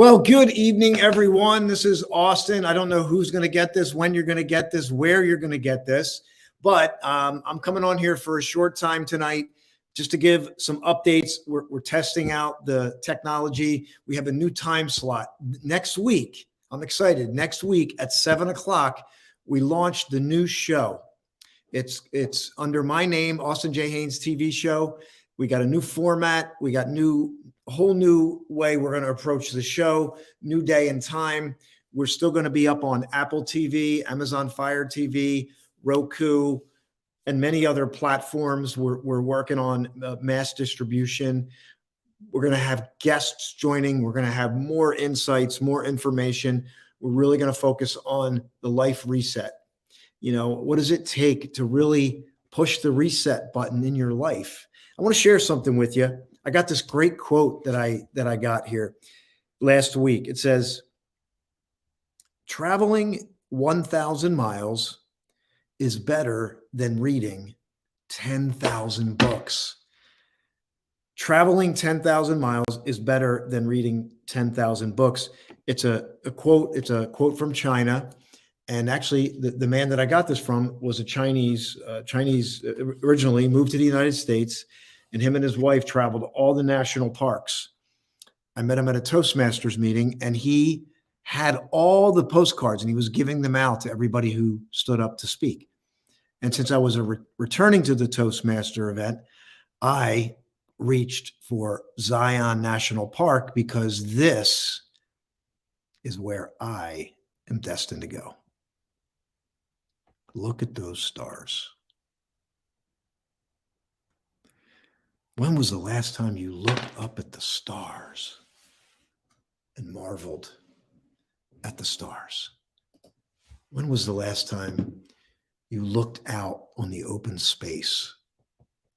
Well, good evening, everyone. This is Austin. I don't know who's going to get this, when you're going to get this, where you're going to get this, but I'm coming on here for a short time tonight just to give some updates. We're testing out the technology. We have a new time slot next week. I'm excited. Next week at 7 o'clock, we launched the new show. It's under my name, Austin J. Haines TV show. We got a new format. We got a whole new way we're going to approach the show, new day and time. We're still going to be up on Apple TV, Amazon Fire TV, Roku, and many other platforms. We're working on mass distribution. We're going to have guests joining. We're going to have more insights, more information. We're really going to focus on the life reset. You know, what does it take to really push the reset button in your life? I want to share something with you. I got this great quote that I got here last week. It says, traveling 1,000 miles is better than reading 10,000 books. Traveling 10,000 miles is better than reading 10,000 books. It's a quote. It's a quote from China. And actually, the man that I got this from was a Chinese originally, moved to the United States, and him and his wife traveled all the national parks. I met him at a Toastmasters meeting, and he had all the postcards, and he was giving them out to everybody who stood up to speak. And since I was returning to the Toastmaster event, I reached for Zion National Park because this is where I am destined to go. Look at those stars. When was the last time you looked up at the stars and marveled at the stars? When was the last time you looked out on the open space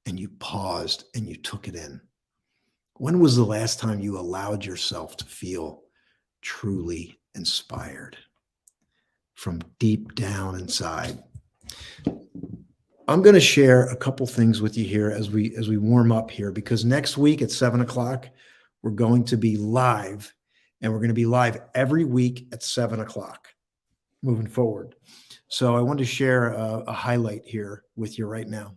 and you paused and you took it in? When was the last time you allowed yourself to feel truly inspired from deep down inside? I'm going to share a couple things with you here as we warm up here, because next week at 7 o'clock, we're going to be live, and we're going to be live every week at 7 o'clock moving forward. So I want to share a highlight here with you right now.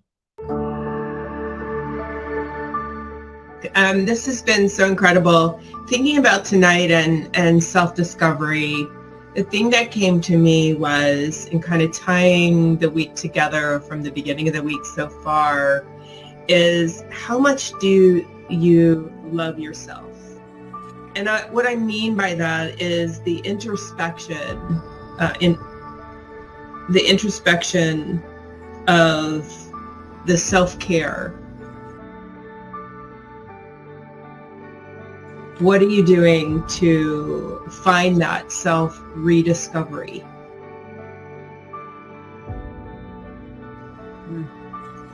This has been so incredible. Thinking about tonight and self-discovery, the thing that came to me was, in kind of tying the week together from the beginning of the week so far, is how much do you love yourself? And what I mean by that is the introspection, of the self-care. What are you doing to find that self-rediscovery?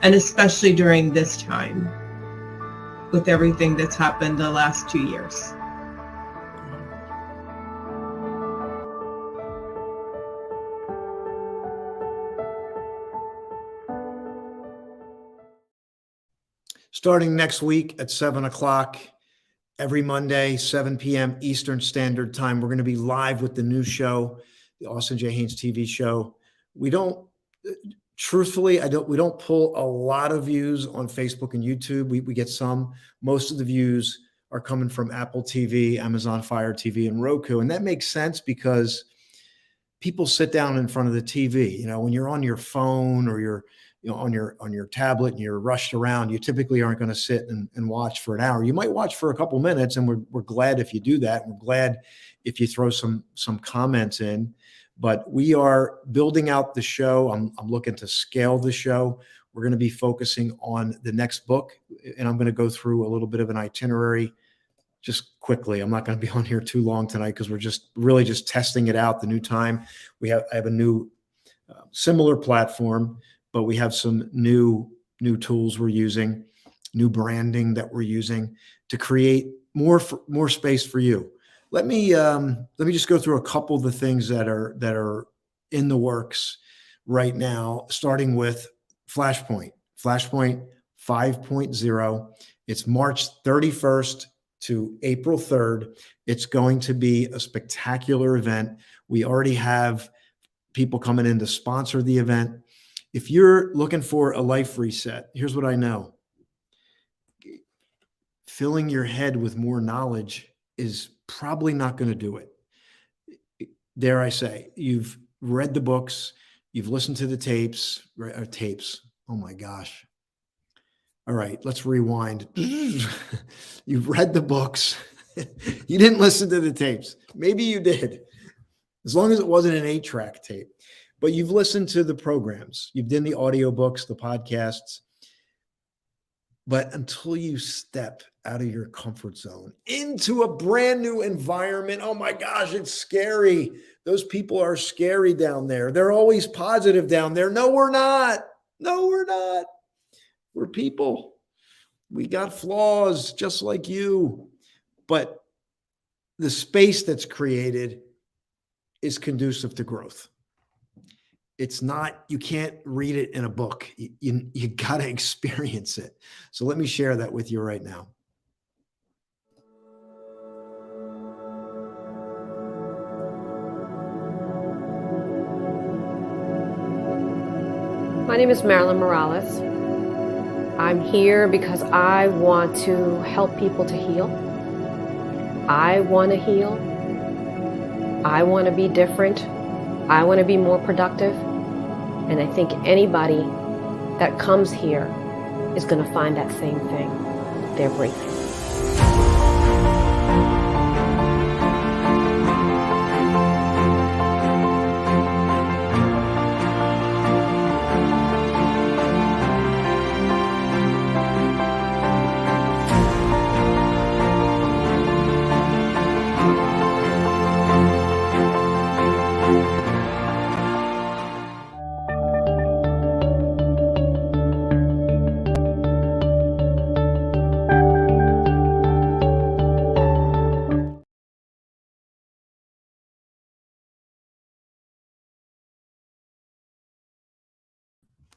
And especially during this time, with everything that's happened the last 2 years. Starting next week at 7 o'clock, every Monday, 7 p.m. Eastern Standard Time, we're going to be live with the new show, the Austin J. Haines TV show. We don't pull a lot of views on Facebook and YouTube. We get some. Most of the views are coming from Apple TV, Amazon Fire TV, and Roku. And that makes sense because people sit down in front of the TV. You know, when you're on your phone or you're on your tablet and you're rushed around, you typically aren't going to sit and watch for an hour. You might watch for a couple minutes, and we're glad if you do that. We're glad if you throw some comments in. But we are building out the show. I'm looking to scale the show. We're going to be focusing on the next book, and I'm going to go through a little bit of an itinerary just quickly. I'm not going to be on here too long tonight because we're just really just testing it out, the new time. I have a new similar platform, but we have some new tools we're using, new branding that we're using to create more space for you. Let me just go through a couple of the things that are in the works right now, starting with Flashpoint 5.0. It's March 31st to April 3rd. It's going to be a spectacular event. We already have people coming in to sponsor the event. If you're looking for a life reset, here's what I know. Filling your head with more knowledge is probably not going to do it. Dare I say, you've read the books, you've listened to the tapes. Oh my gosh. All right, let's rewind. You've read the books. You didn't listen to the tapes. Maybe you did, as long as it wasn't an 8-track tape. But you've listened to the programs. You've done the audiobooks, the podcasts. But until you step out of your comfort zone into a brand new environment, oh my gosh, it's scary. Those people are scary down there. They're always positive down there. No, we're not. No, we're not. We're people. We got flaws just like you. But the space that's created is conducive to growth. It's not, you can't read it in a book. You got to experience it. So let me share that with you right now. My name is Marilyn Morales. I'm here because I want to help people to heal. I want to heal. I want to be different. I want to be more productive. And I think anybody that comes here is going to find that same thing, their breakthrough.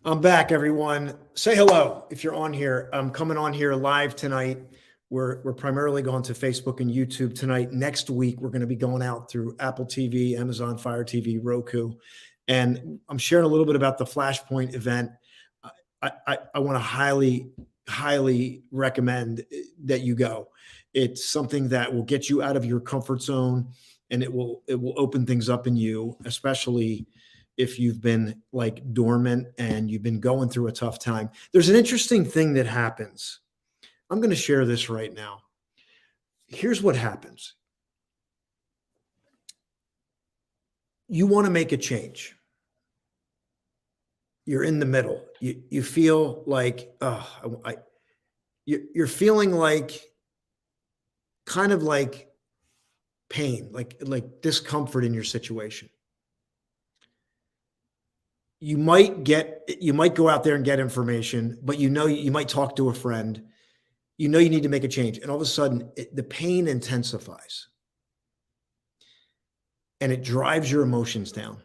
I'm back, everyone. Say hello if you're on here. I'm coming on here live tonight. We're primarily going to Facebook and YouTube tonight. Next week, we're going to be going out through Apple TV, Amazon Fire TV, Roku. And I'm sharing a little bit about the Flashpoint event. I want to highly recommend that you go. It's something that will get you out of your comfort zone, and it will open things up in you, especially if you've been like dormant and you've been going through a tough time. There's an interesting thing that happens. I'm going to share this right now. Here's what happens. You want to make a change. You're in the middle. You feel like, you're feeling like kind of like pain, like discomfort in your situation. You might go out there and get information, but you might talk to a friend. You need to make a change. And all of a sudden, the pain intensifies. And it drives your emotions down.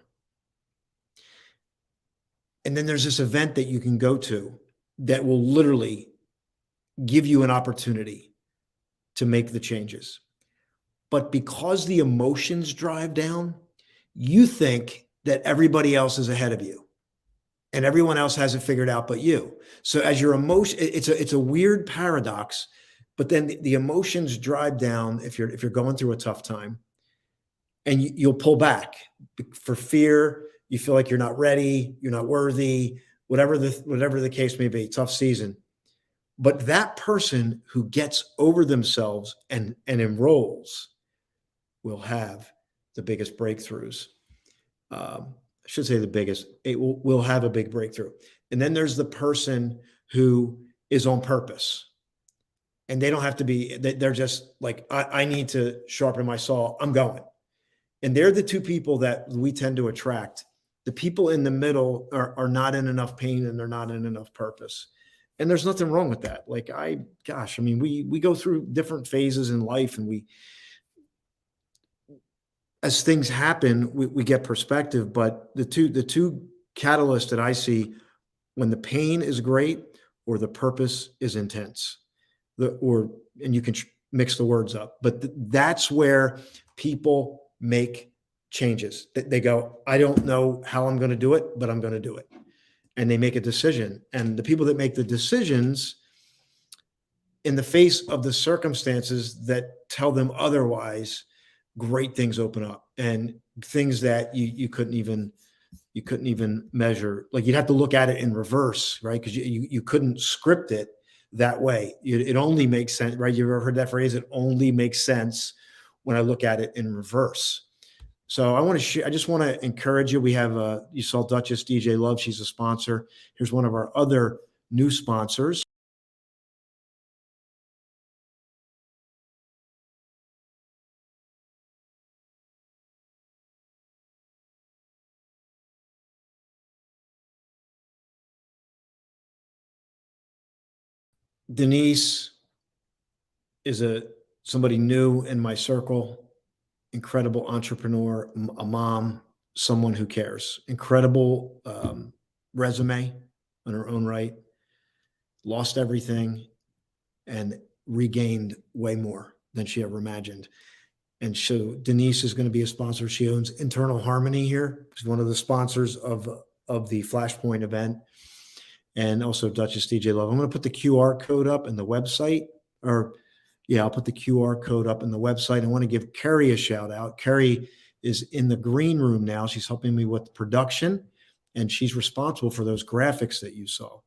And then there's this event that you can go to that will literally give you an opportunity to make the changes. But because the emotions drive down, you think that everybody else is ahead of you. And everyone else has it figured out but you. So as your emotion, it's a weird paradox, but then the emotions drive down if you're going through a tough time, and you'll pull back for fear. You feel like you're not ready, you're not worthy, whatever the case may be, tough season. But that person who gets over themselves and enrolls will have the biggest breakthroughs. I should say the biggest. It will have a big breakthrough. And then there's the person who is on purpose, and they don't have to be. They're just like, I need to sharpen my saw. I'm going. And they're the two people that we tend to attract. The people in the middle are not in enough pain, and they're not in enough purpose. And there's nothing wrong with that. Like, I mean, we go through different phases in life, and as things happen, we get perspective. But the two catalysts that I see, when the pain is great or the purpose is intense, and you can mix the words up, but that's where people make changes. They go, I don't know how I'm going to do it, but I'm going to do it. And they make a decision. And the people that make the decisions in the face of the circumstances that tell them otherwise, great things open up, and things that you couldn't even measure. Like, you'd have to look at it in reverse, right? Because you couldn't script it that way. It only makes sense, right? You've ever heard that phrase? It only makes sense when I look at it in reverse. So I just want to encourage you. We have you saw Duchess DJ Love. She's a sponsor. Here's one of our other new sponsors. Denise is somebody new in my circle, incredible entrepreneur, a mom, someone who cares, incredible resume in her own right, lost everything and regained way more than she ever imagined. And so Denise is going to be a sponsor. She owns Internal Harmony here. She's one of the sponsors of the Flashpoint event. And also Duchess DJ Love. I'm going to put the QR code up in the website, I'll put the QR code up in the website. I want to give Carrie a shout out. Carrie is in the green room now. She's helping me with production, and she's responsible for those graphics that you saw.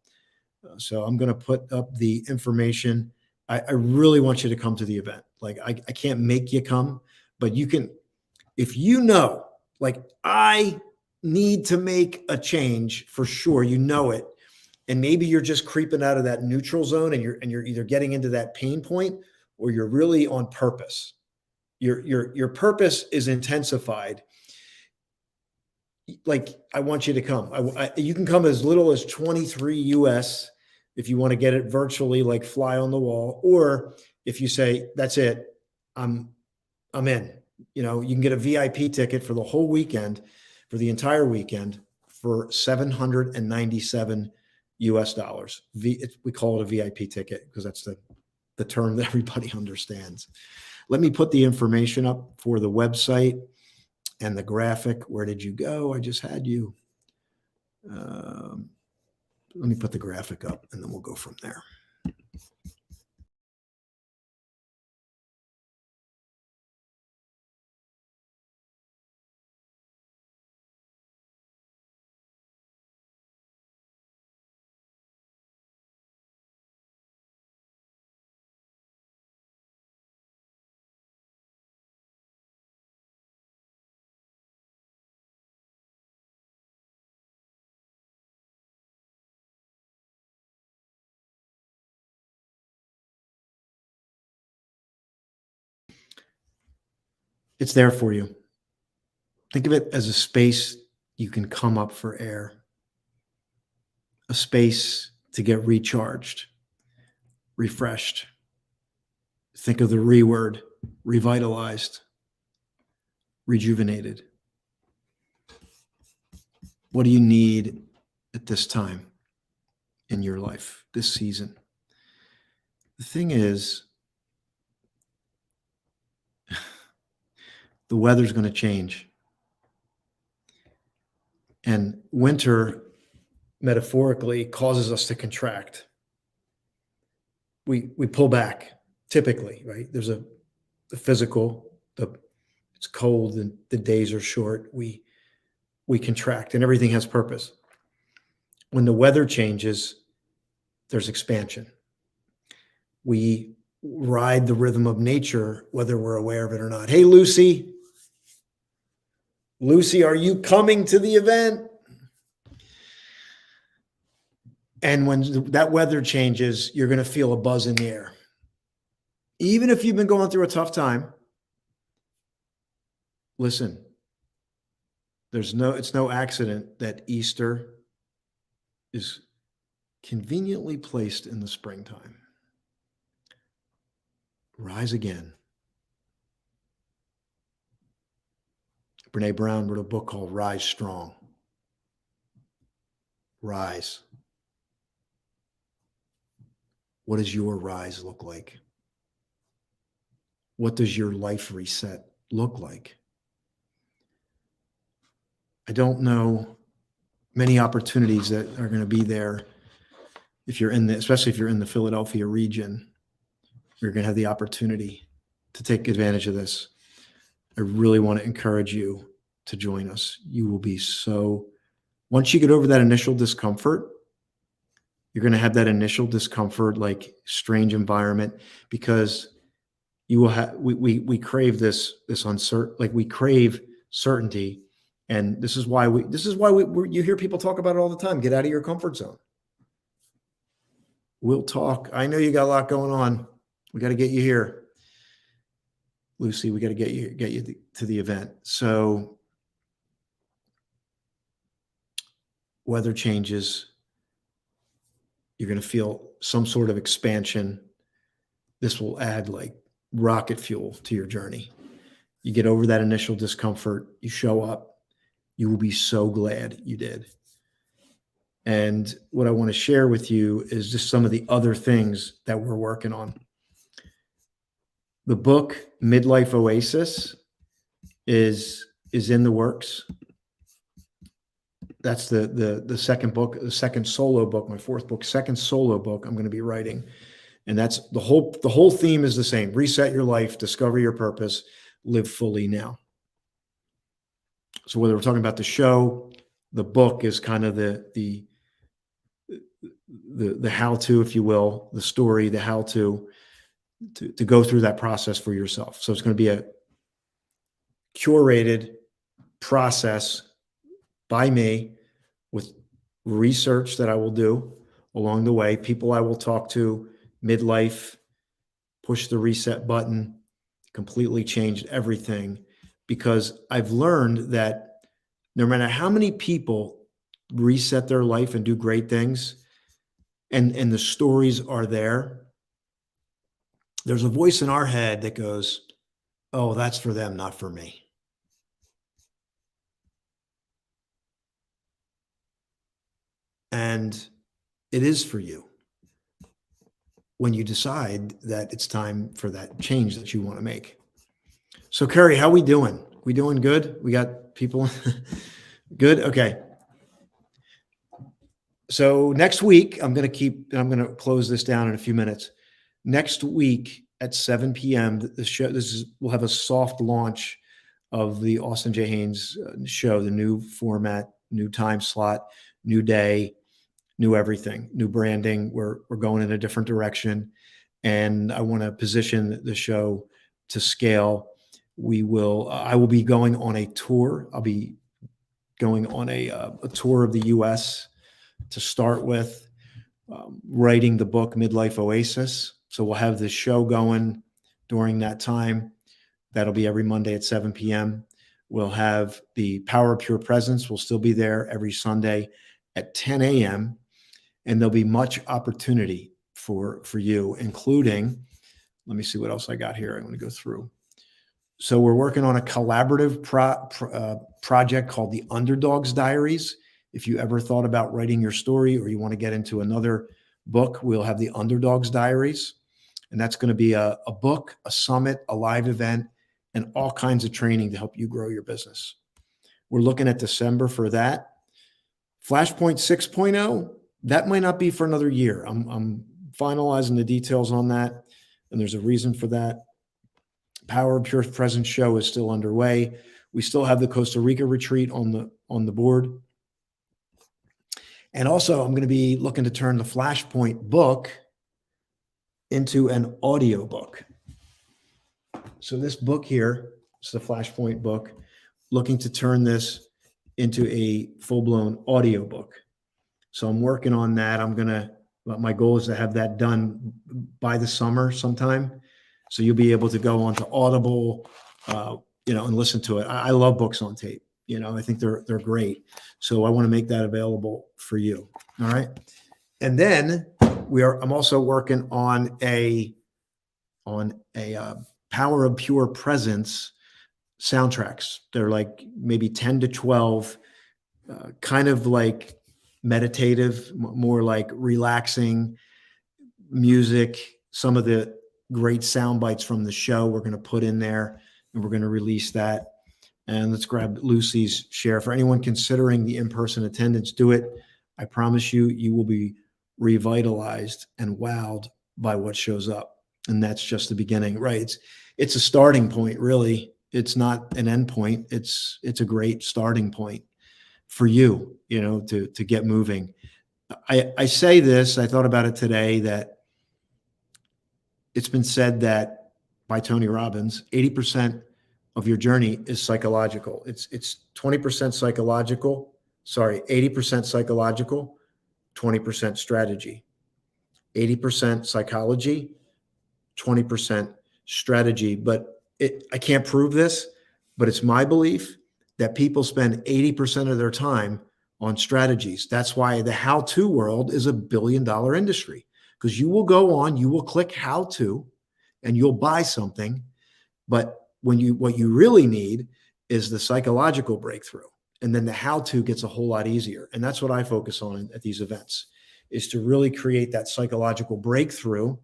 So I'm going to put up the information. I really want you to come to the event. Like, I can't make you come, but you can, if you know, like, I need to make a change for sure, you know it. And maybe you're just creeping out of that neutral zone, and you're either getting into that pain point, or you're really on purpose. Your purpose is intensified. Like, I want you to come. You can come as little as 23 US if you want to get it virtually, like fly on the wall, or if you say, that's it, I'm in. You can get a VIP ticket for the whole weekend, for the entire weekend, for $797 US. We call it a VIP ticket because that's the term that everybody understands. Let me put the information up for the website and the graphic. Where did you go? I just had you. Let me put the graphic up, and then we'll go from there. It's there for you. Think of it as a space you can come up for air, a space to get recharged, refreshed. Think of the word, revitalized, rejuvenated. What do you need at this time in your life, this season? The thing is, the weather's going to change. And winter, metaphorically, causes us to contract. We pull back, typically, right? There's the physical, it's cold and the days are short. We contract, and everything has purpose. When the weather changes, there's expansion. We ride the rhythm of nature, whether we're aware of it or not. Hey, Lucy. Lucy, are you coming to the event? And when that weather changes, you're going to feel a buzz in the air. Even if you've been going through a tough time, listen, it's no accident that Easter is conveniently placed in the springtime. Rise again. Brene Brown wrote a book called Rise Strong. Rise. What does your rise look like? what does your life reset look like? I don't know many opportunities that are going to be there if you're especially if you're in the Philadelphia region. You're going to have the opportunity to take advantage of this. I really want to encourage you to join us. You will be once you get over that initial discomfort, you're going to have that initial discomfort, like strange environment, because you will have, we crave this uncertain, like we crave certainty. And this is why you hear people talk about it all the time. Get out of your comfort zone. We'll talk. I know you got a lot going on. We got to get you here. Lucy, we got to get you to the event. So weather changes. You're going to feel some sort of expansion. This will add like rocket fuel to your journey. You get over that initial discomfort. You show up. You will be so glad you did. And what I want to share with you is just some of the other things that we're working on. The book Midlife Oasis is in the works. That's the second book, the second solo book, my fourth book, second solo book I'm going to be writing. And that's the whole theme is the same. Reset your life, discover your purpose, live fully now. So whether we're talking about the show, the book is kind of the how-to, if you will, the story, the how-to go through that process for yourself. So it's going to be a curated process by me with research that I will do along the way, people I will talk to, midlife, push the reset button, completely changed everything, because I've learned that no matter how many people reset their life and do great things, and the stories are there, there's a voice in our head that goes, oh, that's for them, not for me. And it is for you when you decide that it's time for that change that you want to make. So, Carrie, how we doing? We doing good? We got people good? Okay. So next week, I'm going to close this down in a few minutes. Next week at 7 p.m., we'll have a soft launch of the Austin J. Haines show, the new format, new time slot, new day, new everything, new branding. We're going in a different direction, and I want to position the show to scale. I will be going on a tour. I'll be going on a tour of the U.S. to start with, writing the book Midlife Oasis. So we'll have this show going during that time. That'll be every Monday at 7 p.m. We'll have the Power of Pure Presence. We'll still be there every Sunday at 10 a.m. And there'll be much opportunity for you, including, let me see what else I got here. I'm going to go through. So we're working on a collaborative project called the Underdog's Diaries. If you ever thought about writing your story or you want to get into another book, we'll have the Underdog's Diaries. And that's going to be a book, a summit, a live event, and all kinds of training to help you grow your business. We're looking at December for that. Flashpoint 6.0, that might not be for another year. I'm finalizing the details on that, and there's a reason for that. Power of Pure Presence show is still underway. We still have the Costa Rica retreat on the board. And also, I'm going to be looking to turn the Flashpoint book into an audio book. So this book here is the Flashpoint book, looking to turn this into a full-blown audio book. So I'm working on that. My goal is to have that done by the summer sometime. So you'll be able to go onto Audible, and listen to it. I love books on tape. I think they're great. So I want to make that available for you. All right. And then I'm also working on a Power of Pure Presence soundtracks. They're like maybe 10 to 12, kind of like meditative, more like relaxing music. Some of the great sound bites from the show we're going to put in there, and we're going to release that. And let's grab Lucy's share. For anyone considering the in-person attendance, do it. I promise you, you will be revitalized and wowed by what shows up. And that's just the beginning, right? It's a starting point, really. It's not an end point. It's a great starting point for you, to get moving. I say this, I thought about it today, that it's been said that by Tony Robbins, 80% of your journey is psychological. It's 20% psychological. Sorry, 80% psychological, 20% strategy. 80% psychology, 20% strategy. But I can't prove this, but it's my belief that people spend 80% of their time on strategies. That's why the how-to world is $1 billion industry, because you will go on, you will click how to, and you'll buy something. But what you really need is the psychological breakthrough. And then the how-to gets a whole lot easier. And that's what I focus on at these events, is to really create that psychological breakthrough,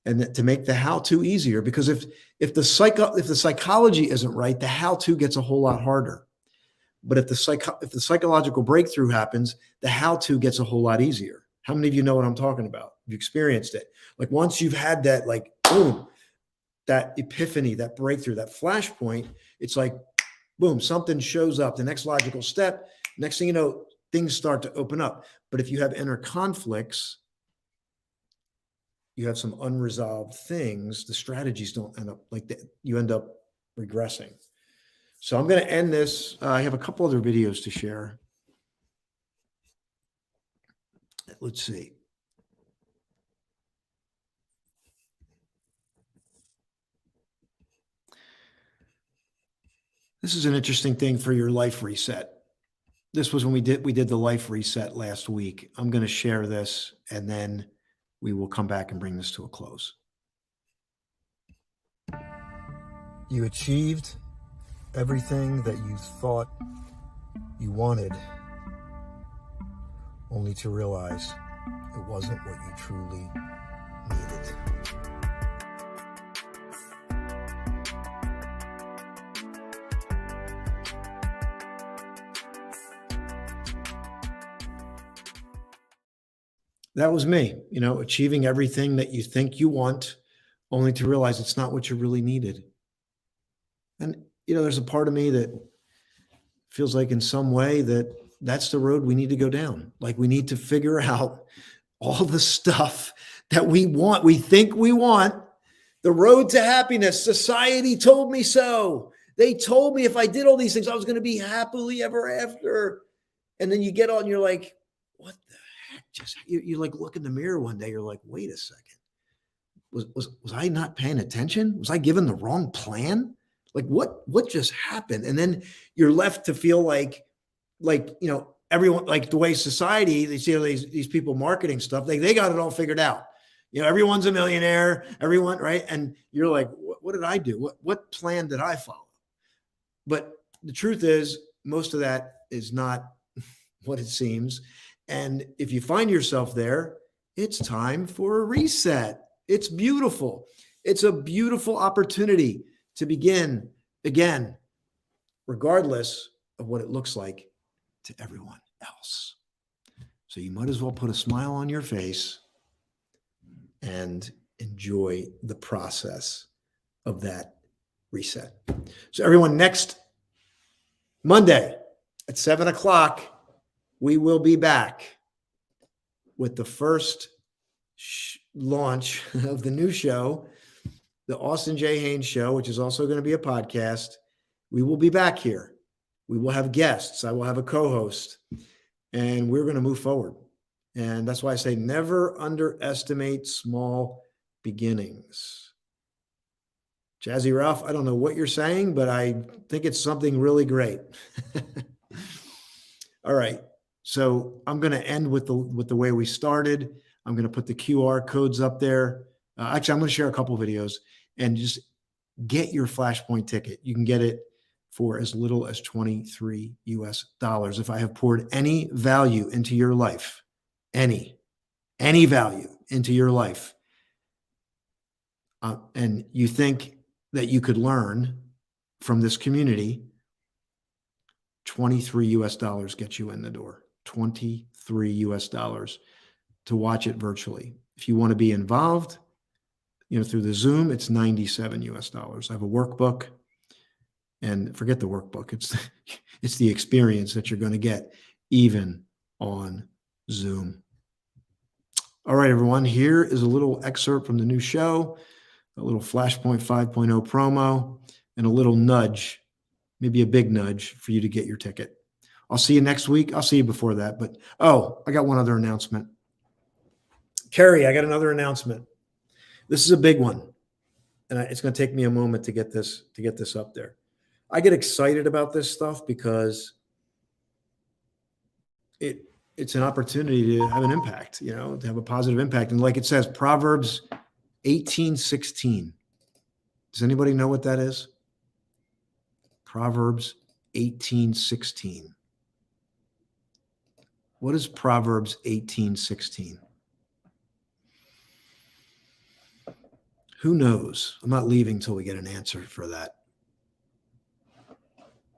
and to make the how-to easier. Because if the psychology isn't right, the how-to gets a whole lot harder. But if the psychological breakthrough happens, the how-to gets a whole lot easier. How many of you know what I'm talking about? You've experienced it. Like once you've had that, like, boom, that epiphany, that breakthrough, that flashpoint, it's like, boom, something shows up. The next logical step, next thing you know, things start to open up. But if you have inner conflicts, you have some unresolved things, the strategies don't end up like that. You end up regressing. So I'm going to end this. I have a couple other videos to share. Let's see. This is an interesting thing for your life reset. This was when we did the life reset last week. I'm going to share this, and then we will come back and bring this to a close. You achieved everything that you thought you wanted, only to realize it wasn't what you truly needed. That was me, achieving everything that you think you want, only to realize it's not what you really needed. And, there's a part of me that feels like in some way that's the road we need to go down. Like we need to figure out all the stuff that we want, we think we want, the road to happiness. Society told me so. They told me if I did all these things, I was going to be happily ever after. And then you get on, you're like, what the heck? You like look in the mirror one day, you're like, wait a second. Was I not paying attention? Was I given the wrong plan? Like what just happened? And then you're left to feel like, everyone, like the way society, they see all these people marketing stuff, they got it all figured out. Everyone's a millionaire, everyone, right? And you're like, what did I do? What plan did I follow? But the truth is, most of that is not what it seems. And if you find yourself there, it's time for a reset. It's beautiful. It's a beautiful opportunity to begin again, regardless of what it looks like to everyone else. So you might as well put a smile on your face and enjoy the process of that reset. So everyone, next Monday at 7:00, we will be back with the first launch of the new show, the Austin J. Haines Show, which is also going to be a podcast. We will be back here. We will have guests. I will have a co-host, and we're going to move forward. And that's why I say never underestimate small beginnings. Jazzy Ralph, I don't know what you're saying, but I think it's something really great. All right. So I'm going to end with the way we started. I'm going to put the QR codes up there. Actually, I'm going to share a couple of videos and just get your Flashpoint ticket. You can get it for as little as $23 US. If I have poured any value into your life, any value into your life, and you think that you could learn from this community, $23 gets you in the door. $23 to watch it virtually. If you want to be involved, through the Zoom, it's $97. I have a workbook, and forget the workbook. It's the experience that you're going to get even on Zoom. All right, everyone, here is a little excerpt from the new show, a little Flashpoint 5.0 promo, and a little nudge, maybe a big nudge for you to get your ticket. I'll see you next week. I'll see you before that. But, I got one other announcement. Carrie, I got another announcement. This is a big one, and it's going to take me a moment to get this up there. I get excited about this stuff because it's an opportunity to have an impact, to have a positive impact. And like it says, Proverbs 18:16. Does anybody know what that is? Proverbs 18:16. What is Proverbs 18:16? Who knows? I'm not leaving till we get an answer for that.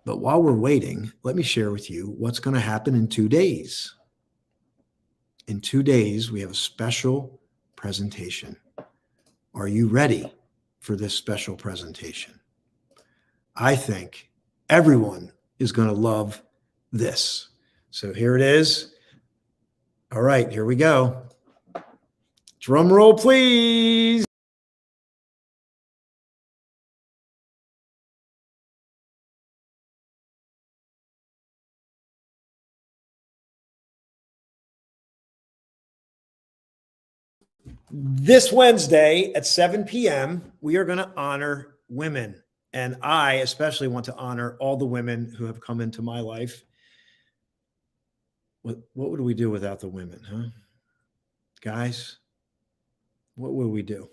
But while we're waiting, let me share with you what's going to happen in 2 days. In 2 days, we have a special presentation. Are you ready for this special presentation? I think everyone is going to love this. So here it is. All right, here we go. Drum roll, please. This Wednesday at 7 p.m., we are going to honor women. And I especially want to honor all the women who have come into my life. What would we do without the women, huh? Guys, what would we do?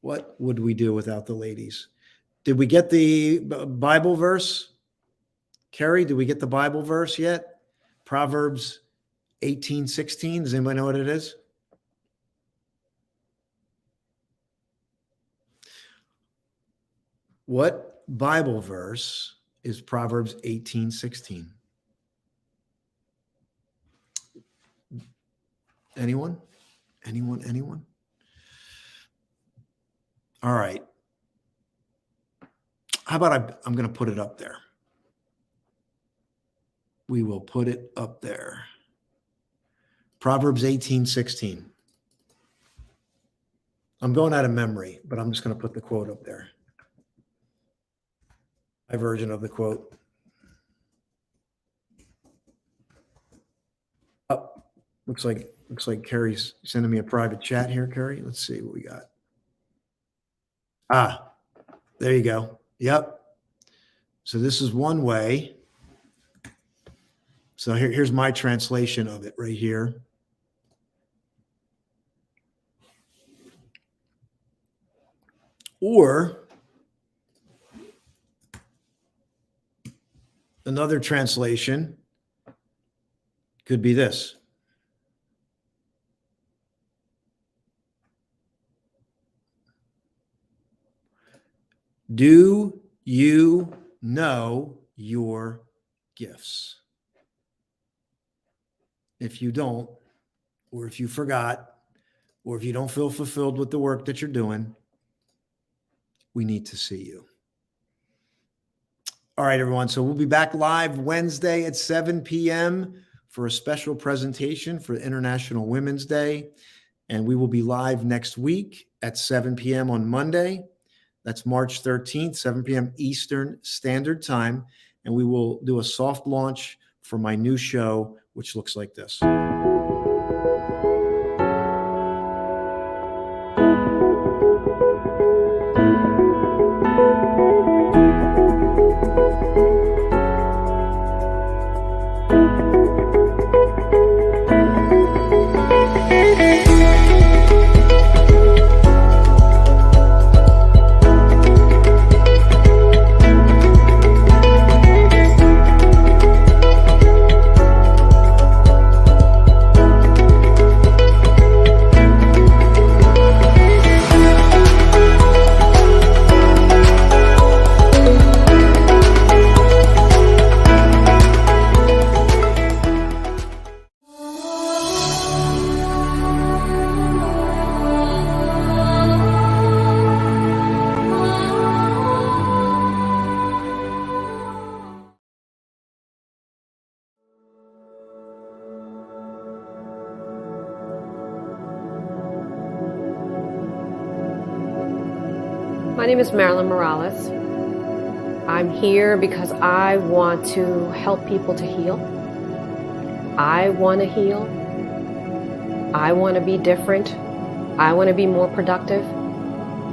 What would we do without the ladies? Did we get the Bible verse? Carrie, did we get the Bible verse yet? Proverbs 18:16. Does anybody know what it is? What Bible verse is Proverbs 18:16? Anyone? Anyone? All right. How about I'm going to put it up there. We will put it up there. Proverbs 18:16. I'm going out of memory, but I'm just going to put the quote up there. My version of the quote. Oh, looks like Carrie's sending me a private chat here, Carrie. Let's see what we got. There you go. Yep. So this is one way. So here's my translation of it right here. Or another translation could be this. Do you know your gifts? If you don't, or if you forgot, or if you don't feel fulfilled with the work that you're doing, we need to see you. All right, everyone. So we'll be back live Wednesday at 7 p.m. for a special presentation for International Women's Day. And we will be live next week at 7 p.m. on Monday. That's March 13th, 7 p.m. Eastern Standard Time. And we will do a soft launch for my new show, which looks like this. My name is Marilyn Morales. I'm here because I want to help people to heal. I want to heal. I want to be different. I want to be more productive.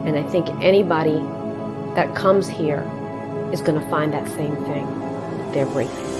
And I think anybody that comes here is going to find that same thing. They're breathing.